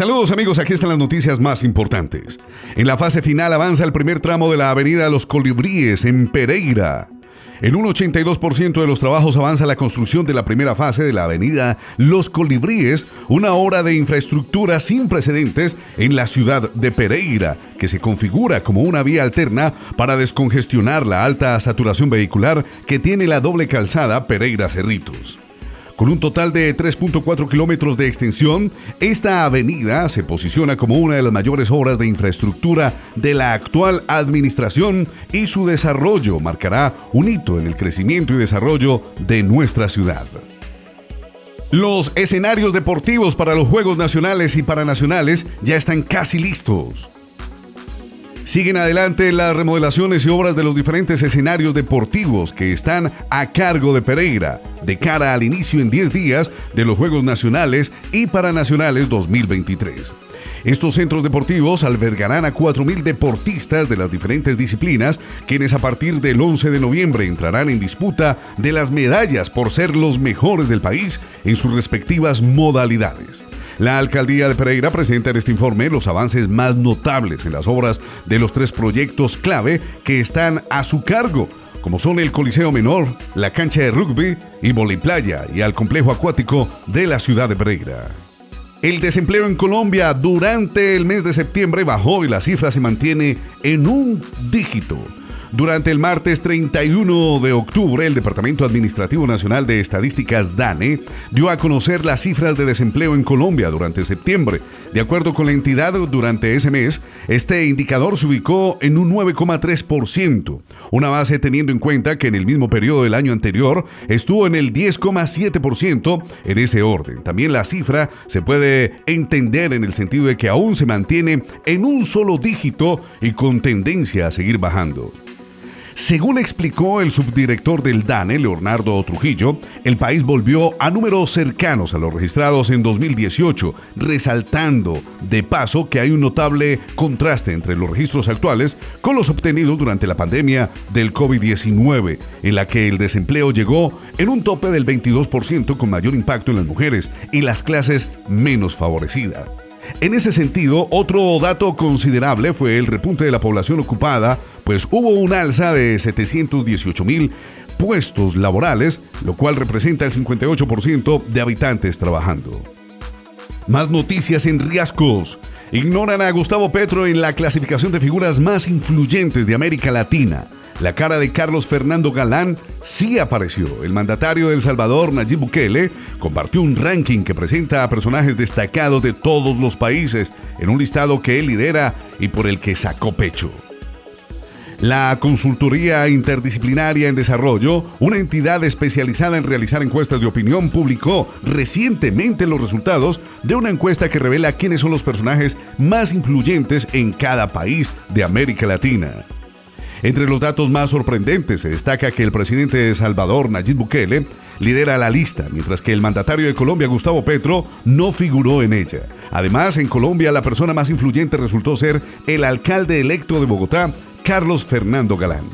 Saludos amigos, aquí están las noticias más importantes. En la fase final avanza el primer tramo de la avenida Los Colibríes en Pereira. En un 82% de los trabajos avanza la construcción de la primera fase de la avenida Los Colibríes, una obra de infraestructura sin precedentes en la ciudad de Pereira, que se configura como una vía alterna para descongestionar la alta saturación vehicular que tiene la doble calzada Pereira-Cerritos. Con un total de 3.4 kilómetros de extensión, esta avenida se posiciona como una de las mayores obras de infraestructura de la actual administración y su desarrollo marcará un hito en el crecimiento y desarrollo de nuestra ciudad. Los escenarios deportivos para los Juegos Nacionales y Paranacionales ya están casi listos. Siguen adelante las remodelaciones y obras de los diferentes escenarios deportivos que están a cargo de Pereira, de cara al inicio en 10 días de los Juegos Nacionales y Paranacionales 2023. Estos centros deportivos albergarán a 4.000 deportistas de las diferentes disciplinas, quienes a partir del 11 de noviembre entrarán en disputa de las medallas por ser los mejores del país en sus respectivas modalidades. La Alcaldía de Pereira presenta en este informe los avances más notables en las obras de los 3 proyectos clave que están a su cargo, como son el Coliseo Menor, la cancha de rugby y voliplaya y al complejo acuático de la ciudad de Pereira. El desempleo en Colombia durante el mes de septiembre bajó y la cifra se mantiene en un dígito. Durante el martes 31 de octubre, el Departamento Administrativo Nacional de Estadísticas DANE dio a conocer las cifras de desempleo en Colombia durante septiembre. De acuerdo con la entidad, durante ese mes, este indicador se ubicó en un 9,3%, una base teniendo en cuenta que en el mismo periodo del año anterior estuvo en el 10,7% en ese orden. También la cifra se puede entender en el sentido de que aún se mantiene en un solo dígito y con tendencia a seguir bajando. Según explicó el subdirector del DANE, Leonardo Trujillo, el país volvió a números cercanos a los registrados en 2018, resaltando de paso que hay un notable contraste entre los registros actuales con los obtenidos durante la pandemia del COVID-19, en la que el desempleo llegó en un tope del 22% con mayor impacto en las mujeres y las clases menos favorecidas. En ese sentido, otro dato considerable fue el repunte de la población ocupada, pues hubo un alza de 718,000 puestos laborales, lo cual representa el 58% de habitantes trabajando. Más noticias en Riascos. Ignoran a Gustavo Petro en la clasificación de figuras más influyentes de América Latina. La cara de Carlos Fernando Galán sí apareció. El mandatario de El Salvador, Nayib Bukele, compartió un ranking que presenta a personajes destacados de todos los países en un listado que él lidera y por el que sacó pecho. La Consultoría Interdisciplinaria en Desarrollo, una entidad especializada en realizar encuestas de opinión, publicó recientemente los resultados de una encuesta que revela quiénes son los personajes más influyentes en cada país de América Latina. Entre los datos más sorprendentes se destaca que el presidente de El Salvador, Nayib Bukele, lidera la lista, mientras que el mandatario de Colombia, Gustavo Petro, no figuró en ella. Además, en Colombia la persona más influyente resultó ser el alcalde electo de Bogotá, Carlos Fernando Galán.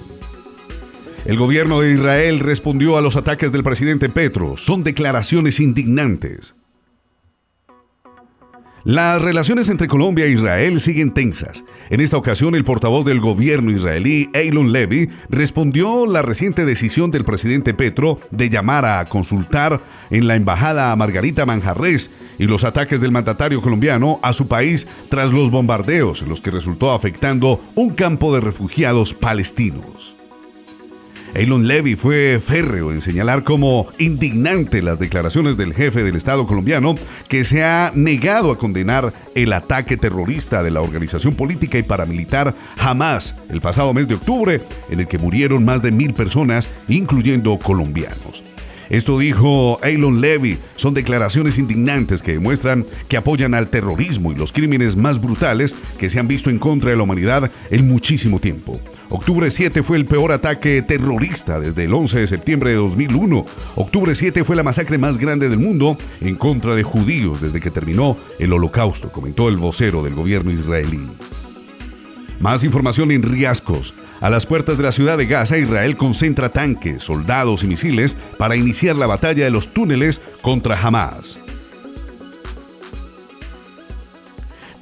El gobierno de Israel respondió a los ataques del presidente Petro. Son declaraciones indignantes. Las relaciones entre Colombia e Israel siguen tensas. En esta ocasión, el portavoz del gobierno israelí, Eylon Levy, respondió la reciente decisión del presidente Petro de llamar a consultar en la embajada a Margarita Manjarrés y los ataques del mandatario colombiano a su país tras los bombardeos en los que resultó afectando un campo de refugiados palestinos. Eylon Levy fue férreo en señalar como indignante las declaraciones del jefe del Estado colombiano, que se ha negado a condenar el ataque terrorista de la organización política y paramilitar Hamás el pasado mes de octubre, en el que murieron más de 1,000 personas, incluyendo colombianos. Esto dijo Eylon Levy, son declaraciones indignantes que demuestran que apoyan al terrorismo y los crímenes más brutales que se han visto en contra de la humanidad en muchísimo tiempo. Octubre 7 fue el peor ataque terrorista desde el 11 de septiembre de 2001. Octubre 7 fue la masacre más grande del mundo en contra de judíos desde que terminó el Holocausto, comentó el vocero del gobierno israelí. Más información en Riascos. A las puertas de la ciudad de Gaza, Israel concentra tanques, soldados y misiles para iniciar la batalla de los túneles contra Hamás.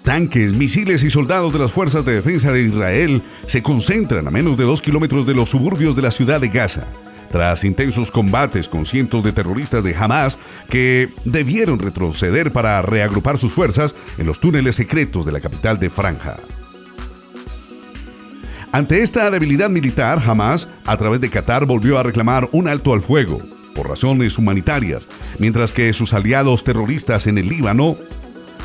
Tanques, misiles y soldados de las Fuerzas de Defensa de Israel se concentran a menos de 2 kilómetros de los suburbios de la ciudad de Gaza, tras intensos combates con cientos de terroristas de Hamas que debieron retroceder para reagrupar sus fuerzas en los túneles secretos de la capital de Franja. Ante esta debilidad militar, Hamas, a través de Qatar, volvió a reclamar un alto al fuego por razones humanitarias, mientras que sus aliados terroristas en el Líbano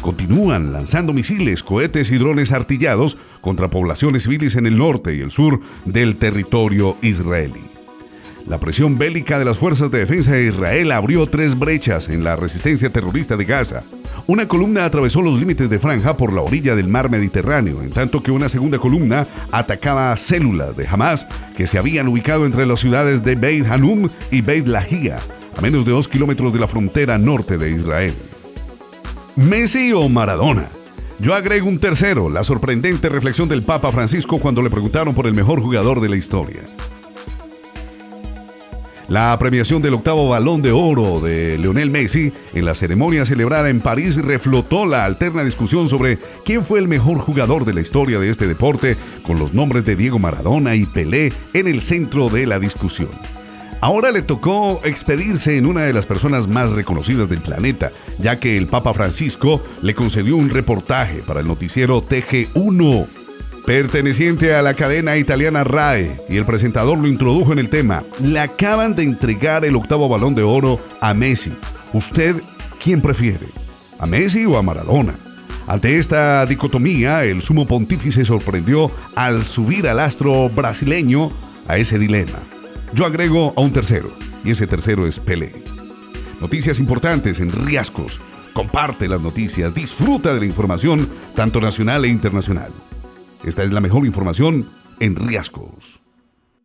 continúan lanzando misiles, cohetes y drones artillados contra poblaciones civiles en el norte y el sur del territorio israelí. La presión bélica de las Fuerzas de Defensa de Israel abrió 3 brechas en la resistencia terrorista de Gaza. Una columna atravesó los límites de Franja por la orilla del mar Mediterráneo, en tanto que una segunda columna atacaba células de Hamas que se habían ubicado entre las ciudades de Beit Hanum y Beit Lahia, a menos de 2 kilómetros de la frontera norte de Israel. ¿Messi o Maradona? Yo agrego un tercero, la sorprendente reflexión del Papa Francisco cuando le preguntaron por el mejor jugador de la historia. La premiación del 8º Balón de Oro de Lionel Messi en la ceremonia celebrada en París reflotó la alterna discusión sobre quién fue el mejor jugador de la historia de este deporte, con los nombres de Diego Maradona y Pelé en el centro de la discusión. Ahora le tocó expedirse en una de las personas más reconocidas del planeta, ya que el Papa Francisco le concedió un reportaje para el noticiero TG1, perteneciente a la cadena italiana RAI, y el presentador lo introdujo en el tema. Le acaban de entregar el 8º Balón de Oro a Messi. ¿Usted quién prefiere? ¿A Messi o a Maradona? Ante esta dicotomía, el sumo pontífice sorprendió al subir al astro brasileño a ese dilema. Yo agrego a un tercero, y ese tercero es Pelé. Noticias importantes en Riascos. Comparte las noticias, disfruta de la información, tanto nacional e internacional. Esta es la mejor información en Riascos.